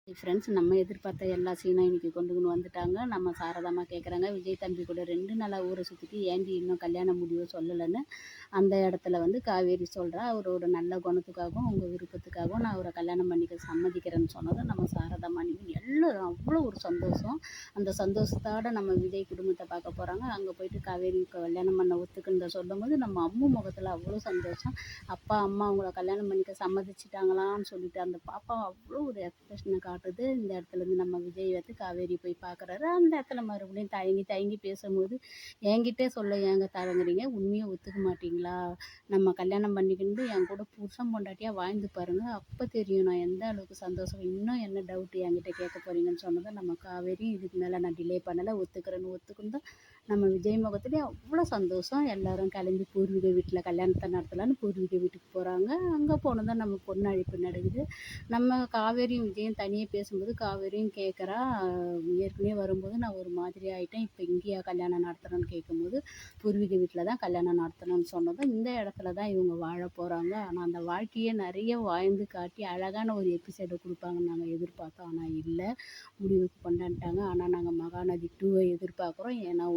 Friends, நம்ம எதிர்பார்த்த எல்லா சீனும் இன்னைக்கு கொண்டுன்னு வந்துட்டாங்க. நம்ம சாரதாம்மா கேட்குறாங்க, விஜய் தம்பி கூட 2 நாளா ஊரை சுற்றிட்டு ஏன்டி இன்னும் கல்யாண முடிவு சொல்லலைன்னு. அந்த இடத்துல வந்து காவேரி சொல்கிறா, அவரோட நல்ல குணத்துக்காகவும் உங்கள் விருப்பத்துக்காகவும் நான் அவரை கல்யாணம் பண்ணிக்க சம்மதிக்கிறேன்னு சொன்னதும் நம்ம சாரதாம்மா அன்னைக்கு எல்லோரும் அவ்வளோ ஒரு சந்தோஷம். அந்த சந்தோஷத்தோட நம்ம விஜய் குடும்பத்தை பார்க்க போகிறாங்க. அங்கே போயிட்டு காவேரி கல்யாணம் பண்ண ஒத்துக்குன்னு சொல்லும்போது நம்ம அம்மு முகத்தில் அவ்வளோ சந்தோஷம். அப்பா அம்மா அவங்கள கல்யாணம் பண்ணிக்க சம்மதிச்சிட்டாங்களான்னு சொல்லிட்டு அந்த பாப்பா அவ்வளோ ஒரு எக்ஸ்பிரஷனை காட்டுது. இந்த இடத்துலேருந்து நம்ம விஜய் வந்து காவேரி போய் பார்க்குறாரு. அந்த இடத்துல மறுபடியும் தயங்கி தயங்கி பேசும்போது, என்கிட்டே சொல்ல ஏங்க தயங்குறீங்க, உண்மையை ஒத்துக்க மாட்டீங்களா? நம்ம கல்யாணம் பண்ணிக்கிட்டு என் கூட புருஷன் பொண்டாட்டியாக வாழ்ந்து பாருங்க, அப்போ தெரியும் நான் எந்த அளவுக்கு சந்தோஷம். இன்னும் என்ன டவுட் என்கிட்ட கேட்க போறீங்கன்னு சொன்னதை நம்ம காவேரி இதுக்கு மேலே நான் டிலே பண்ணலை, ஒத்துக்கிறேன்னு ஒத்துக்குன்னு தான் நம்ம விஜய் முகத்துலேயே அவ்வளோ சந்தோஷம். எல்லாரும் கிளம்பி பூர்வீக வீட்டில் கல்யாணத்தை நடத்தலான்னு பூர்வீக வீட்டுக்கு போகிறாங்க. அங்கே போனதான் நம்ம பொண்ணு அழைப்பு நடக்குது. நம்ம காவேரியும் விஜயும் தனியாக பேசும்போது காவேரியும் கேட்குறா, ஏற்கனவே வரும்போது நான் ஒரு மாதிரி ஆகிட்டேன், இப்போ இங்கேயா கல்யாணம் நடத்துகிறேன்னு கேட்கும்போது பூர்வீக வீட்டில் தான் கல்யாணம் நடத்தணும்னு சொன்னதும் இந்த இடத்துல தான் இவங்க வாழ போகிறாங்க. ஆனால் அந்த வாழ்க்கையை நிறைய வாழ்ந்து காட்டி அழகான ஒரு எபிசோடை கொடுப்பாங்கன்னு நாங்கள் எதிர்பார்த்தோம். ஆனால் இல்லை, முடிவுக்கு கொண்டாந்துட்டாங்க. ஆனால் நாங்கள் மகாநதி 2 எதிர்பார்க்குறோம். ஏன்னா